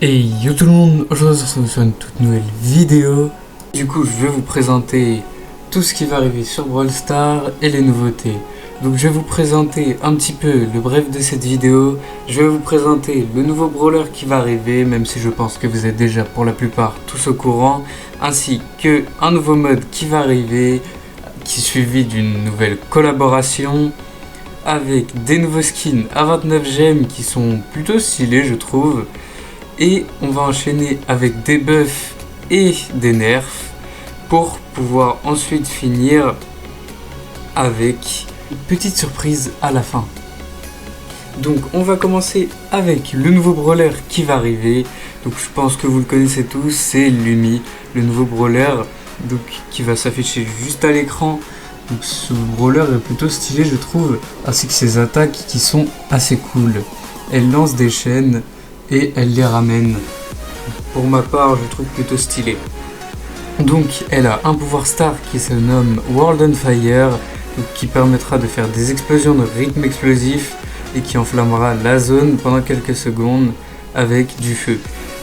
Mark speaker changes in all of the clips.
Speaker 1: Et yo tout le monde, aujourd'hui on se retrouve sur une toute nouvelle vidéo. Du coup je vais vous présenter tout ce qui va arriver sur Brawl Stars et les nouveautés. Donc je vais vous présenter un petit peu le bref de cette vidéo. Je vais vous présenter le nouveau brawler qui va arriver, même si je pense que vous êtes déjà pour la plupart tous au courant. Ainsi que un nouveau mode qui va arriver, qui est suivi d'une nouvelle collaboration. Avec des nouveaux skins à 29 gemmes qui sont plutôt stylés je trouve. Et on va enchaîner avec des buffs et des nerfs pour pouvoir ensuite finir avec une petite surprise à la fin. Donc on va commencer avec le nouveau brawler qui va arriver. Donc je pense que vous le connaissez tous, c'est Lumi, le nouveau brawler donc, qui va s'afficher juste à l'écran. Donc ce brawler est plutôt stylé je trouve, ainsi que ses attaques qui sont assez cool. Elle lance des chaînes et elle les ramène. Pour ma part je trouve plutôt stylé. Donc elle a un pouvoir star qui se nomme World on Fire, donc, qui permettra de faire des explosions de rythme explosif et qui enflammera la zone pendant quelques secondes avec du feu.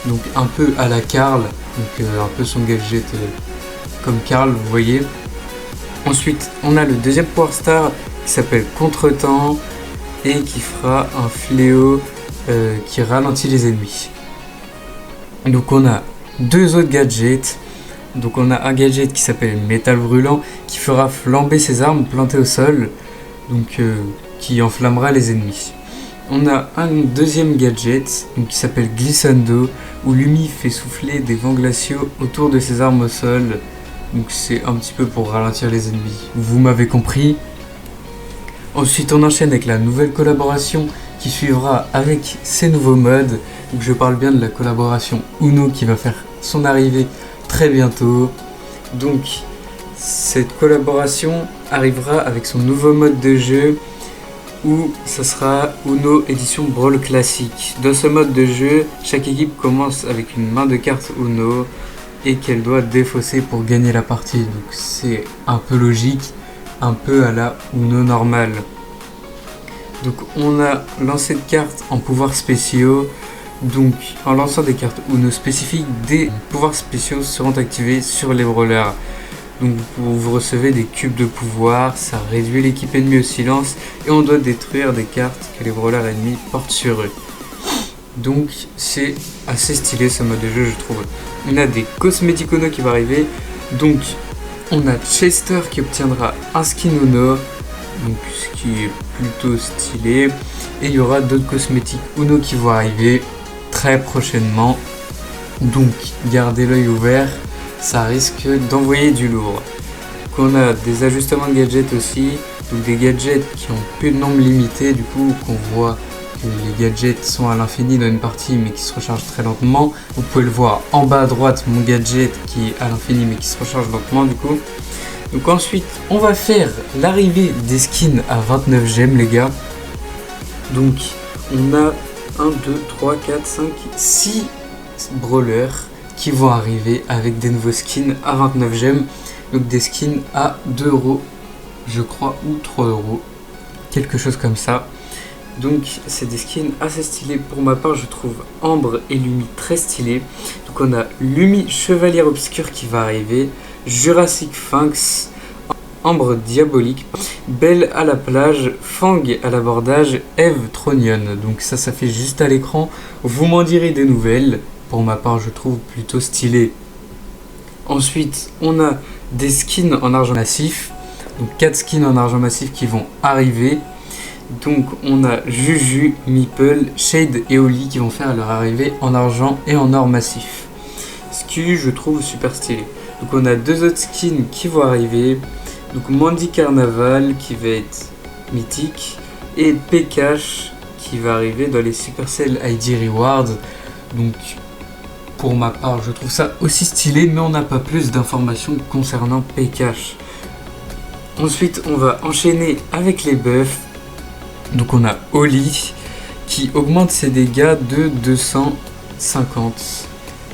Speaker 1: Donc un peu à la Karl, donc un peu son gadget comme Karl vous voyez. Ensuite, on a le deuxième pouvoir star qui s'appelle Contretemps et qui fera un fléau qui ralentit les ennemis. Donc on a deux autres gadgets. Donc on a un gadget qui s'appelle Métal Brûlant qui fera flamber ses armes plantées au sol, donc qui enflammera les ennemis. On a un deuxième gadget donc, qui s'appelle Glissando où Lumi fait souffler des vents glaciaux autour de ses armes au sol. Donc c'est un petit peu pour ralentir les ennemis. Vous m'avez compris. Ensuite on enchaîne avec la nouvelle collaboration qui suivra avec ces nouveaux modes. Donc je parle bien de la collaboration Uno qui va faire son arrivée très bientôt. Donc cette collaboration arrivera avec son nouveau mode de jeu où ça sera Uno édition Brawl classique. Dans ce mode de jeu, chaque équipe commence avec une main de cartes Uno et qu'elle doit défausser pour gagner la partie. Donc c'est un peu logique, un peu à la Uno normale. Donc on a lancé de cartes en pouvoirs spéciaux. Donc en lançant des cartes Uno spécifiques, des pouvoirs spéciaux seront activés sur les brawlers. Donc vous recevez des cubes de pouvoir, ça réduit l'équipe ennemie au silence et on doit détruire des cartes que les brawlers ennemis portent sur eux. Donc c'est assez stylé ce mode de jeu je trouve. On a des cosmétiques Uno qui va arriver. Donc on a Chester qui obtiendra un skin Uno, donc ce qui est plutôt stylé. Et il y aura d'autres cosmétiques Uno qui vont arriver très prochainement. Donc gardez l'œil ouvert, ça risque d'envoyer du lourd. Donc on a des ajustements de gadgets aussi. Donc des gadgets qui ont plus de nombre limité, du coup qu'on voit les gadgets sont à l'infini dans une partie mais qui se rechargent très lentement. Vous pouvez le voir en bas à droite, mon gadget qui est à l'infini mais qui se recharge lentement du coup. Donc ensuite on va faire l'arrivée des skins à 29 gemmes les gars. Donc on a 1, 2, 3, 4, 5, 6 brawlers qui vont arriver avec des nouveaux skins à 29 gemmes. Donc des skins à 2 euros je crois ou 3 euros, quelque chose comme ça. Donc c'est des skins assez stylés. Pour ma part je trouve Ambre et Lumi très stylés. Donc on a Lumi Chevalière Obscure qui va arriver, Jurassic Sphinx, Ambre Diabolique, Belle à la plage, Fang à l'abordage, Eve Tronion. Donc ça fait juste à l'écran. Vous m'en direz des nouvelles. Pour ma part je trouve plutôt stylé. Ensuite on a des skins en argent massif. Donc 4 skins en argent massif qui vont arriver. Donc on a Juju, Meeple, Shade et Oli qui vont faire leur arrivée en argent et en or massif. Ce qui je trouve super stylé. Donc on a deux autres skins qui vont arriver. Donc Mandy Carnaval qui va être mythique et Pcash qui va arriver dans les Supercell ID Rewards. Donc pour ma part je trouve ça aussi stylé mais on n'a pas plus d'informations concernant Pcash. Ensuite on va enchaîner avec les buffs. Donc on a Oli qui augmente ses dégâts de 250.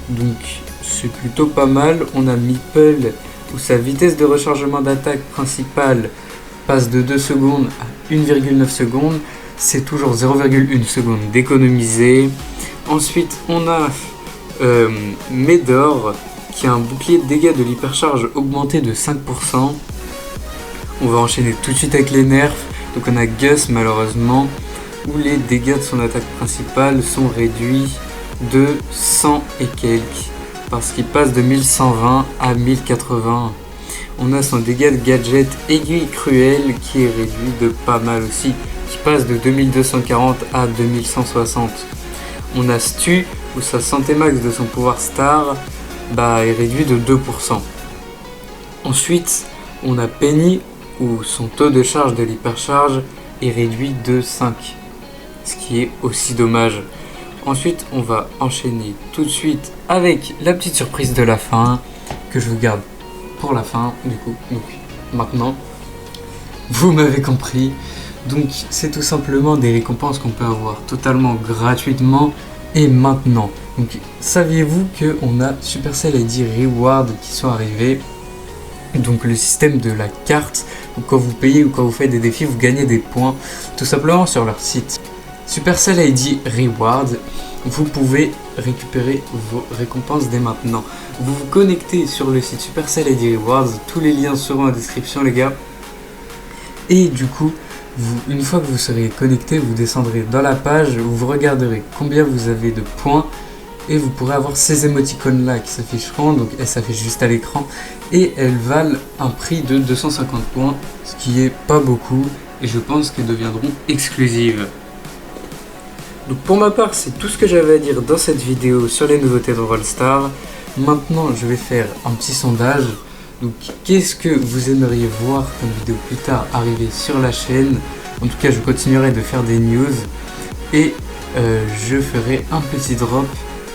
Speaker 1: Donc c'est plutôt pas mal. On a Meeple où sa vitesse de rechargement d'attaque principale passe de 2 secondes à 1,9 secondes. C'est toujours 0,1 seconde d'économiser. Ensuite on a Médor, qui a un bouclier de dégâts de l'hypercharge augmenté de 5%. On va enchaîner tout de suite avec les nerfs. Donc on a Gus malheureusement, où les dégâts de son attaque principale sont réduits de 100 et quelques, parce qu'il passe de 1120 à 1080. On a son dégât de gadget aiguille cruelle qui est réduit de pas mal aussi, qui passe de 2240 à 2160. On a Stu, où sa santé max de son pouvoir star est réduit de 2%. Ensuite, on a Penny, où son taux de charge de l'hypercharge est réduit de 5, ce qui est aussi dommage. Ensuite, on va enchaîner tout de suite avec la petite surprise de la fin, que je vous garde pour la fin, du coup. Donc, maintenant, vous m'avez compris. Donc, c'est tout simplement des récompenses qu'on peut avoir totalement gratuitement et maintenant. Donc, saviez-vous qu'on a Supercell ID Reward qui sont arrivés? Donc, le système de la carte. Donc, quand vous payez ou quand vous faites des défis, vous gagnez des points tout simplement sur leur site. Supercell ID Reward, vous pouvez récupérer vos récompenses dès maintenant. Vous vous connectez sur le site Supercell ID Rewards, tous les liens seront en description les gars. Et du coup, une fois que vous serez connecté, vous descendrez dans la page, vous regarderez combien vous avez de points et vous pourrez avoir ces émoticônes là qui s'afficheront, donc elles s'affichent juste à l'écran et elles valent un prix de 250 points, ce qui est pas beaucoup et je pense qu'elles deviendront exclusives. Donc pour ma part, c'est tout ce que j'avais à dire dans cette vidéo sur les nouveautés de Brawl Stars. Maintenant, je vais faire un petit sondage. Donc, qu'est-ce que vous aimeriez voir comme vidéo plus tard arriver sur la chaîne? En tout cas, je continuerai de faire des news. Et je ferai un petit drop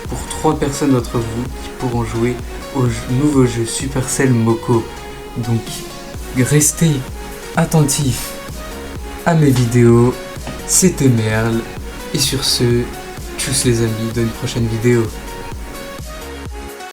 Speaker 1: pour 3 personnes d'entre vous qui pourront jouer au nouveau jeu Supercell Moko. Donc, restez attentifs à mes vidéos. C'était Merle. Et sur ce, tchuss les amis, dans une prochaine vidéo.